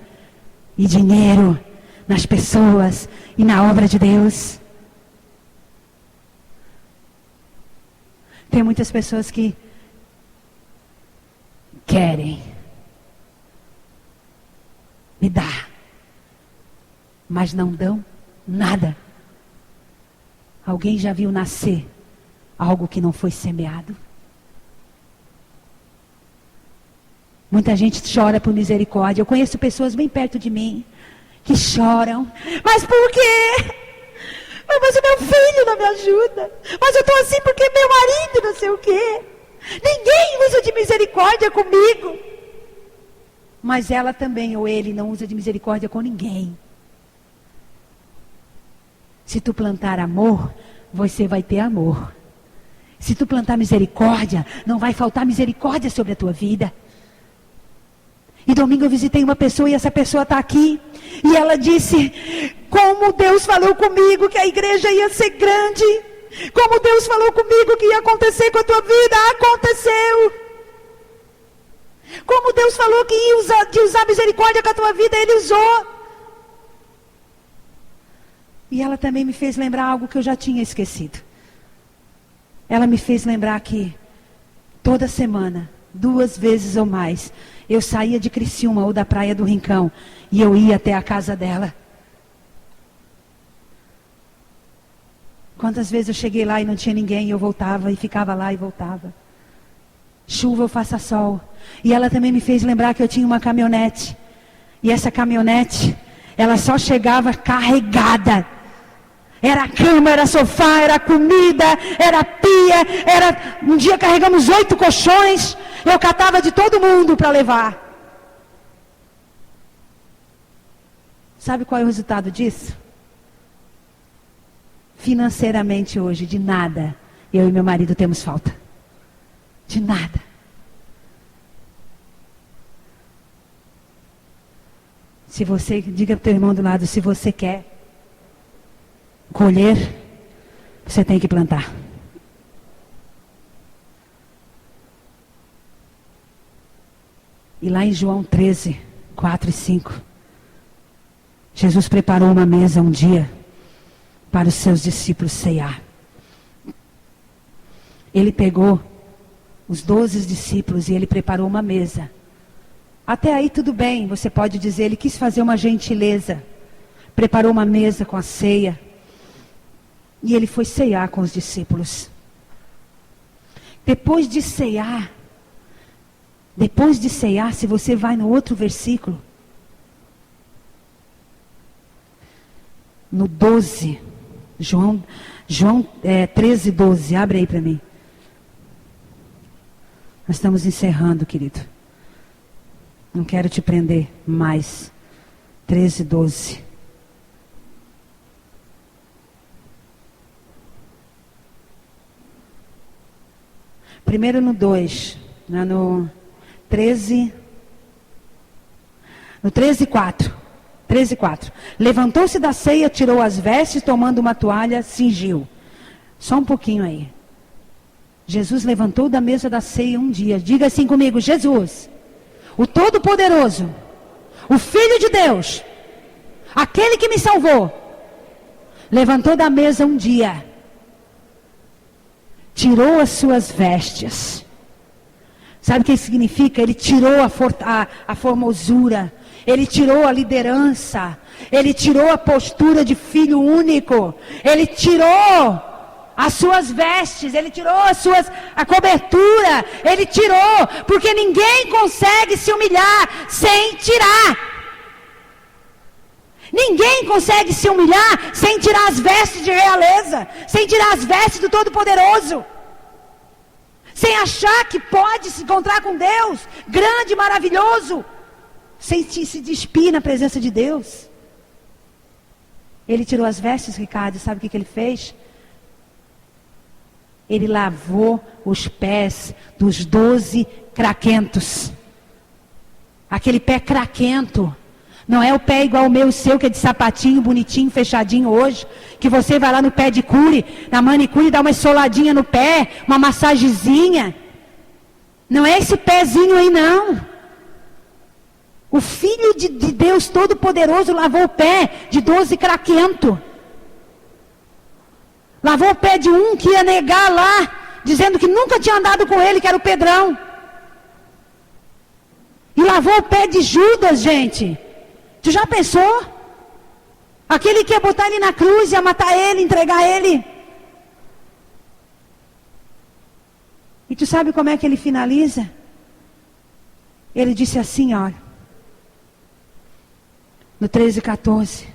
e dinheiro nas pessoas e na obra de Deus? Tem muitas pessoas que querem me dar, mas não dão nada. Alguém já viu nascer algo que não foi semeado? Muita gente chora por misericórdia. Eu conheço pessoas bem perto de mim que choram. Mas por quê? Mas o meu filho não me ajuda. Mas eu estou assim porque meu marido não sei o quê. Ninguém usa de misericórdia comigo. Mas ela também, ou ele, não usa de misericórdia com ninguém. Se tu plantar amor, você vai ter amor. Se tu plantar misericórdia, não vai faltar misericórdia sobre a tua vida. E domingo eu visitei uma pessoa e essa pessoa está aqui. E ela disse: como Deus falou comigo que a igreja ia ser grande. Como Deus falou comigo que ia acontecer com a tua vida, aconteceu. Como Deus falou que ia de usar misericórdia com a tua vida, Ele usou. E ela também me fez lembrar algo que eu já tinha esquecido. Ela me fez lembrar que toda semana, 2 vezes ou mais, eu saía de Criciúma ou da Praia do Rincão e eu ia até a casa dela. Quantas vezes eu cheguei lá e não tinha ninguém e eu voltava e ficava lá e voltava. Chuva ou faça sol. E ela também me fez lembrar que eu tinha uma caminhonete. E essa caminhonete, ela só chegava carregada. Era cama, era sofá, era comida, era pia, era... Um dia carregamos 8 colchões. Eu catava de todo mundo para levar. Sabe qual é o resultado disso? Financeiramente hoje, de nada, eu e meu marido temos falta. De nada. Se você, diga para o teu irmão do lado, se você quer colher, você tem que plantar. E lá em João 13, 4 e 5, Jesus preparou uma mesa um dia para os seus discípulos ceiar. Ele pegou os 12 discípulos e ele preparou uma mesa. Até aí tudo bem, você pode dizer, ele quis fazer uma gentileza. Preparou uma mesa com a ceia. E ele foi ceiar com os discípulos. Depois de ceiar, se você vai no outro versículo, no 12, João 13, 12, abre aí para mim. Nós estamos encerrando, querido. Não quero te prender mais. 13, 12. Primeiro no 2, no 13, 4. 13, 4. Levantou-se da ceia, tirou as vestes, tomando uma toalha, cingiu. Só um pouquinho aí. Jesus levantou da mesa da ceia um dia. Diga assim comigo, Jesus, o Todo-Poderoso, o Filho de Deus, aquele que me salvou, levantou da mesa um dia, tirou as suas vestes. Sabe o que isso significa? Ele tirou a formosura, ele tirou a liderança, ele tirou a postura de filho único, ele tirou as suas vestes, ele tirou a cobertura, ele tirou, porque ninguém consegue se humilhar sem tirar. Ninguém consegue se humilhar sem tirar as vestes de realeza, sem tirar as vestes do Todo-Poderoso, sem achar que pode se encontrar com Deus, grande, maravilhoso, sem se despir na presença de Deus. Ele tirou as vestes, Ricardo, sabe o que ele fez? Ele lavou os pés dos 12 craquentos. Aquele pé craquento. Não é o pé igual o meu e o seu, que é de sapatinho, bonitinho, fechadinho hoje. Que você vai lá no pé de cure, na manicure, dá uma essoladinha no pé, uma massagenzinha. Não é esse pezinho aí, não. O Filho de Deus Todo-Poderoso lavou o pé de 12 craquentos. Lavou o pé de um que ia negar lá, dizendo que nunca tinha andado com ele, que era o Pedrão. E lavou o pé de Judas, gente. Tu já pensou? Aquele que ia botar ele na cruz, ia matar ele, entregar ele. E tu sabe como é que ele finaliza? Ele disse assim, olha, no 13, 14.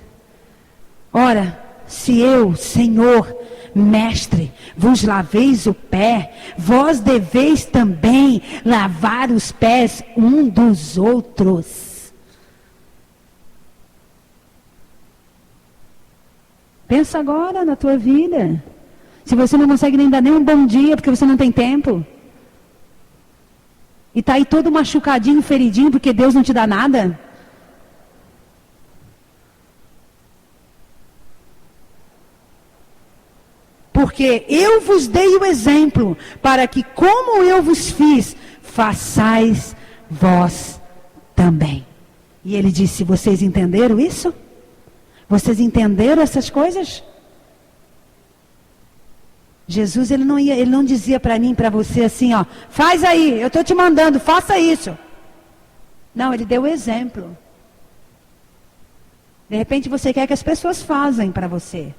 Ora, se eu, Senhor, Mestre, vos laveis o pé, vós deveis também lavar os pés um dos outros. Pensa agora na tua vida. Se você não consegue nem dar nem um bom dia, porque você não tem tempo. E está aí todo machucadinho, feridinho, porque Deus não te dá nada. Porque eu vos dei o exemplo, para que como eu vos fiz, façais vós também. E ele disse, vocês entenderam isso? Vocês entenderam essas coisas? Jesus, ele não dizia para mim, para você assim, ó, faz aí, eu estou te mandando, faça isso. Não, ele deu o exemplo. De repente você quer que as pessoas façam para você.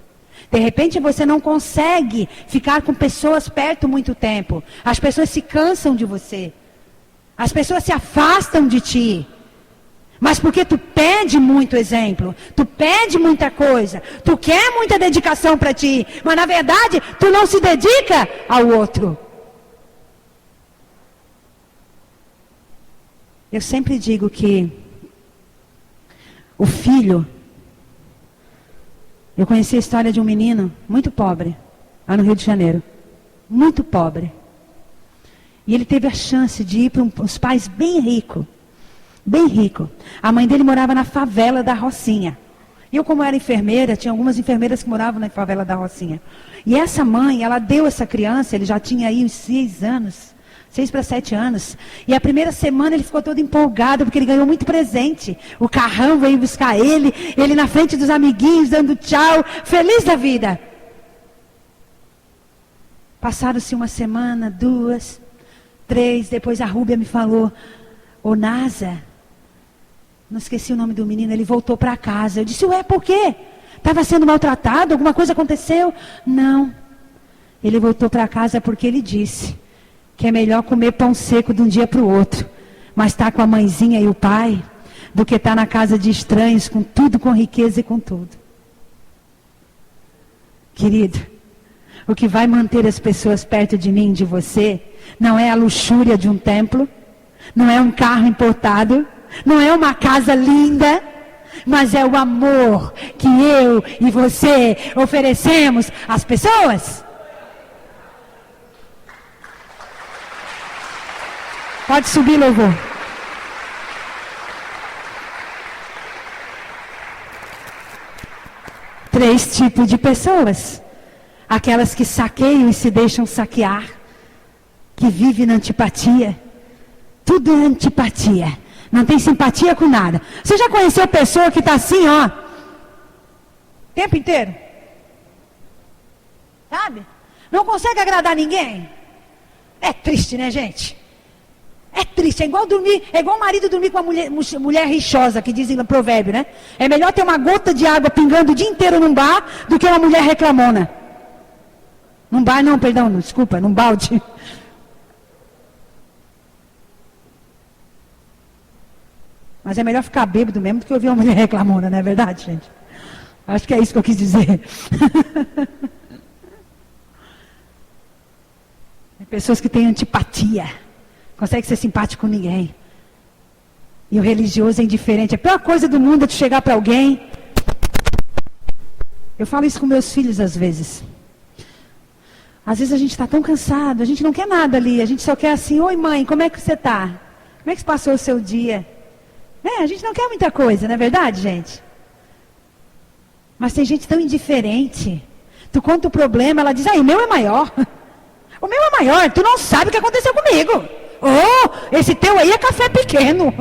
De repente você não consegue ficar com pessoas perto muito tempo. As pessoas se cansam de você. As pessoas se afastam de ti. Mas porque tu pede muito exemplo, tu pede muita coisa, tu quer muita dedicação para ti, mas na verdade tu não se dedica ao outro. Eu sempre digo que o filho, eu conheci a história de um menino muito pobre, lá no Rio de Janeiro, muito pobre. E ele teve a chance de ir para uns pais bem ricos. Bem rico. A mãe dele morava na favela da Rocinha. E eu, como era enfermeira, tinha algumas enfermeiras que moravam na favela da Rocinha. E essa mãe, ela deu essa criança, ele já tinha aí uns 6 anos, 6 para 7 anos. E a primeira semana ele ficou todo empolgado, porque ele ganhou muito presente. O carrão veio buscar ele na frente dos amiguinhos, dando tchau, feliz da vida. Passaram-se uma semana, 2, 3, depois a Rúbia me falou, ô Nasa, não esqueci o nome do menino, ele voltou para casa. Eu disse, ué, por quê? Estava sendo maltratado? Alguma coisa aconteceu? Não. Ele voltou para casa porque ele disse que é melhor comer pão seco de um dia para o outro, mas estar com a mãezinha e o pai, do que estar na casa de estranhos, com tudo, com riqueza e com tudo. Querido, o que vai manter as pessoas perto de mim, de você, não é a luxúria de um templo, não é um carro importado, não é uma casa linda, mas é o amor que eu e você oferecemos às pessoas. Pode subir, louvor. Três tipos de pessoas. Aquelas que saqueiam e se deixam saquear, que vivem na antipatia. Tudo é antipatia. Não tem simpatia com nada. Você já conheceu pessoa que está assim, ó, o tempo inteiro? Sabe? Não consegue agradar ninguém? É triste, né, gente? É triste, é igual dormir, é igual o marido dormir com uma mulher rixosa, que dizem no provérbio, né? É melhor ter uma gota de água pingando o dia inteiro num bar do que uma mulher reclamona. Num bar não, perdão, desculpa, num balde. Mas é melhor ficar bêbado mesmo do que ouvir uma mulher reclamona, não é verdade, gente? Acho que é isso que eu quis dizer. Tem pessoas que têm antipatia. Consegue ser simpático com ninguém. E o religioso é indiferente. A pior coisa do mundo é tu chegar para alguém. Eu falo isso com meus filhos às vezes. Às vezes a gente está tão cansado, a gente não quer nada ali. A gente só quer assim, oi mãe, como é que você está? Como é que se passou o seu dia? A gente não quer muita coisa, não é verdade, gente? Mas tem gente tão indiferente. Tu conta o problema, ela diz, o meu é maior. O meu é maior, tu não sabe o que aconteceu comigo. Oh, esse teu aí é café pequeno.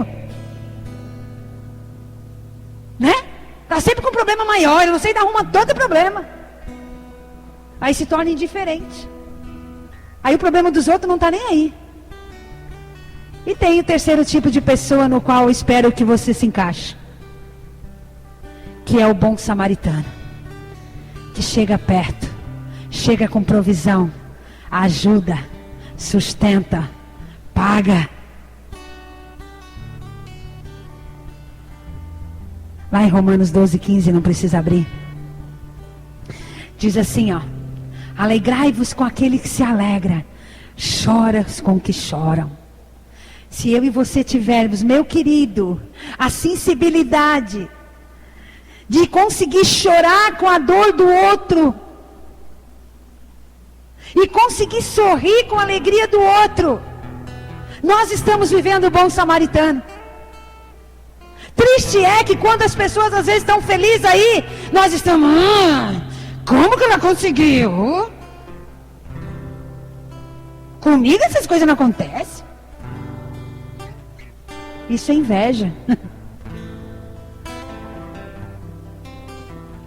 Né? Tá sempre com um problema maior, eu não sei, arruma todo problema. Aí se torna indiferente. Aí o problema dos outros não está nem aí. E tem o terceiro tipo de pessoa no qual eu espero que você se encaixe. Que é o bom samaritano. Que chega perto, chega com provisão, ajuda, sustenta, paga. Lá em Romanos 12:15, não precisa abrir. Diz assim, ó. Alegrai-vos com aquele que se alegra, chora com os que choram. Se eu e você tivermos, meu querido, a sensibilidade de conseguir chorar com a dor do outro e conseguir sorrir com a alegria do outro, nós estamos vivendo o bom samaritano. Triste é que quando as pessoas às vezes estão felizes aí, nós estamos, como que ela conseguiu? Comigo essas coisas não acontecem. Isso é inveja.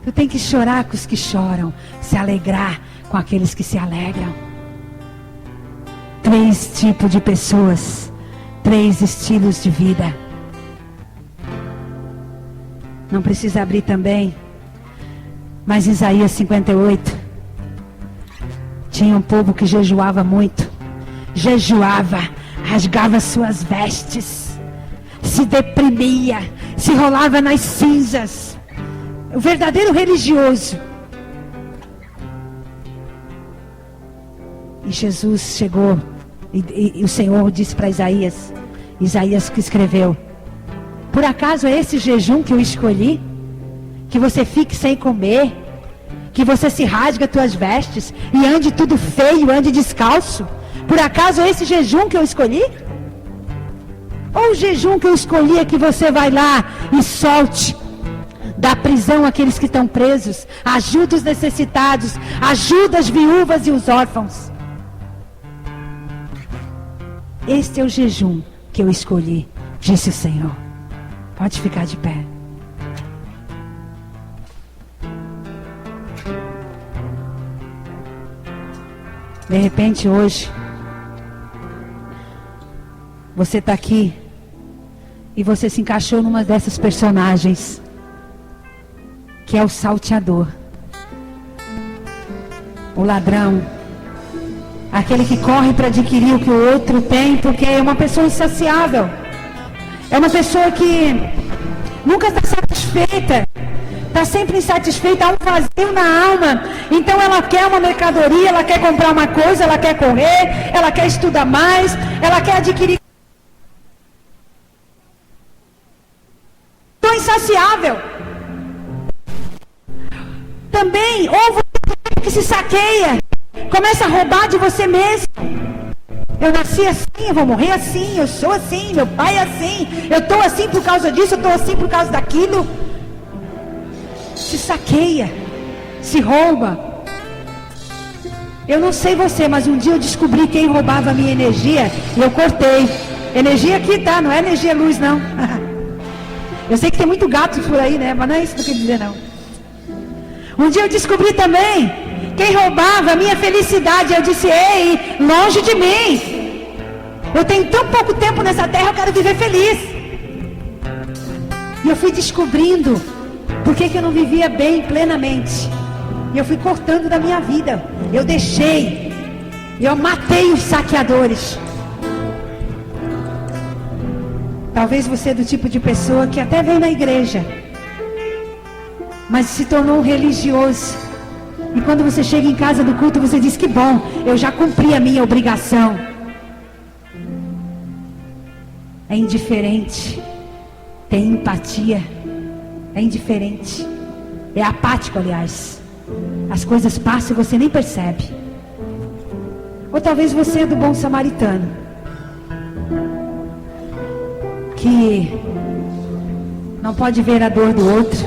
Tu tem que chorar com os que choram, se alegrar com aqueles que se alegram. 3 tipos de pessoas, 3 estilos de vida. Não precisa abrir também, mas Isaías 58, tinha um povo que jejuava muito, jejuava, rasgava suas vestes, se deprimia, se rolava nas cinzas. O verdadeiro religioso. E Jesus chegou e o Senhor disse para Isaías, Isaías que escreveu, por acaso é esse jejum que eu escolhi? Que você fique sem comer, que você se rasgue as tuas vestes e ande tudo feio, ande descalço? Por acaso é esse jejum que eu escolhi? Ou o jejum que eu escolhi é que você vai lá e solte da prisão aqueles que estão presos, ajuda os necessitados, ajuda as viúvas e os órfãos? Este é o jejum que eu escolhi, disse o Senhor. Pode ficar de pé. De repente hoje, você está aqui e você se encaixou numa dessas personagens, que é o salteador, o ladrão, aquele que corre para adquirir o que o outro tem, porque é uma pessoa insaciável, é uma pessoa que nunca está satisfeita, está sempre insatisfeita, há um vazio na alma. Então ela quer uma mercadoria, ela quer comprar uma coisa, ela quer correr, ela quer estudar mais, ela quer adquirir. Estou insaciável. Também houve um que se saqueia, começa a roubar de você mesmo. Eu nasci assim, eu vou morrer assim, eu sou assim, meu pai é assim, eu estou assim por causa disso, eu estou assim por causa daquilo. Se saqueia, se rouba. Eu não sei você, mas um dia eu descobri quem roubava a minha energia e eu cortei. Energia aqui, tá? Não é energia luz, não. Eu sei que tem muito gato por aí, né? Mas não é isso que eu quero dizer, não. Um dia eu descobri também quem roubava a minha felicidade. Eu disse: ei, longe de mim. Eu tenho tão pouco tempo nessa terra, eu quero viver feliz. E eu fui descobrindo por que eu não vivia bem plenamente. E eu fui cortando da minha vida. Eu deixei. Eu matei os saqueadores. Talvez você é do tipo de pessoa que até vem na igreja, mas se tornou um religioso. E quando você chega em casa do culto, você diz: que bom, eu já cumpri a minha obrigação. É indiferente. Tem empatia. É indiferente. É apático, aliás. As coisas passam e você nem percebe. Ou talvez você é do bom samaritano, que não pode ver a dor do outro,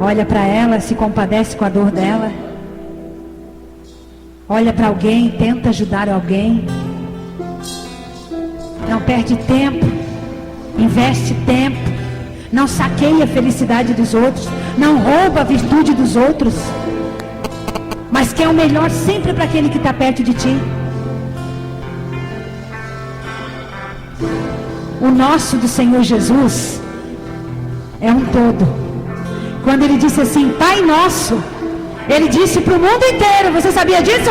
olha para ela, se compadece com a dor dela, olha para alguém, tenta ajudar alguém, não perde tempo, investe tempo, não saqueia a felicidade dos outros, não rouba a virtude dos outros, mas quer o melhor sempre para aquele que está perto de ti. O nosso do Senhor Jesus é um todo. Quando ele disse assim: Pai nosso, ele disse para o mundo inteiro. Você sabia disso?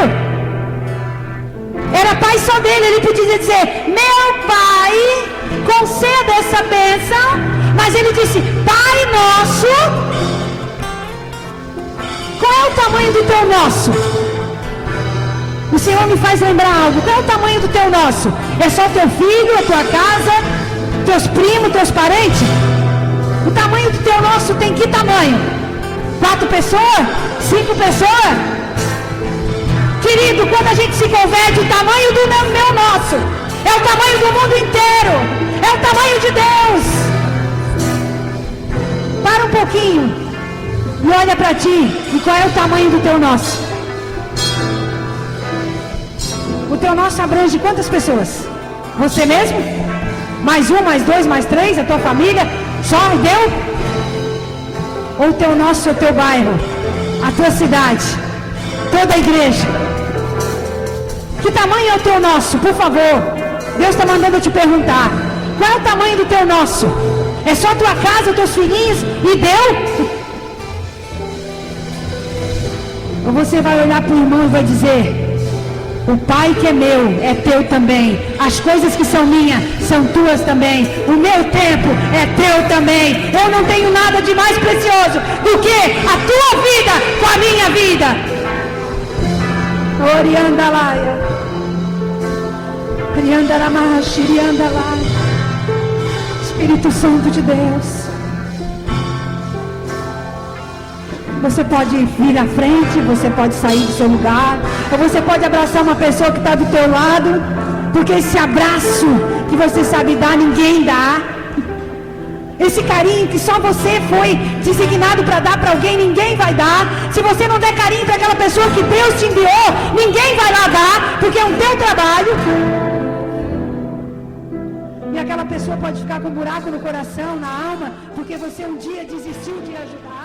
Era Pai só dele. Ele podia dizer: meu Pai, conceda essa bênção. Mas ele disse: Pai nosso. Qual é o tamanho do teu nosso? O Senhor me faz lembrar algo. Qual é o tamanho do teu nosso? É só teu filho, a tua casa, teus primos, teus parentes? O tamanho do teu nosso tem que tamanho? 4 pessoas? 5 pessoas? Querido, quando a gente se converte, o tamanho do meu nosso é o tamanho do mundo inteiro. É o tamanho de Deus. Para um pouquinho e olha para ti. E qual é o tamanho do teu nosso? O teu nosso abrange quantas pessoas? Você mesmo? Mais 1, mais 2, mais 3? A tua família? Só deu? Ou o teu nosso é o teu bairro? A tua cidade? Toda a igreja? Que tamanho é o teu nosso? Por favor, Deus está mandando eu te perguntar. Qual é o tamanho do teu nosso? É só tua casa, teus filhinhos e deu? Ou você vai olhar para o irmão e vai dizer: o Pai que é meu, é teu também. As coisas que são minhas, são tuas também. O meu tempo é teu também. Eu não tenho nada de mais precioso do que a tua vida com a minha vida. Oriandalaia. Oriandalamashi, Oriandalaia. Espírito Santo de Deus. Você pode vir à frente, você pode sair do seu lugar, ou você pode abraçar uma pessoa que está do teu lado, porque esse abraço que você sabe dar, ninguém dá. Esse carinho que só você foi designado para dar para alguém, ninguém vai dar. Se você não der carinho para aquela pessoa que Deus te enviou, ninguém vai lá dar, porque é um teu trabalho. E aquela pessoa pode ficar com um buraco no coração, na alma, porque você um dia desistiu de ajudar.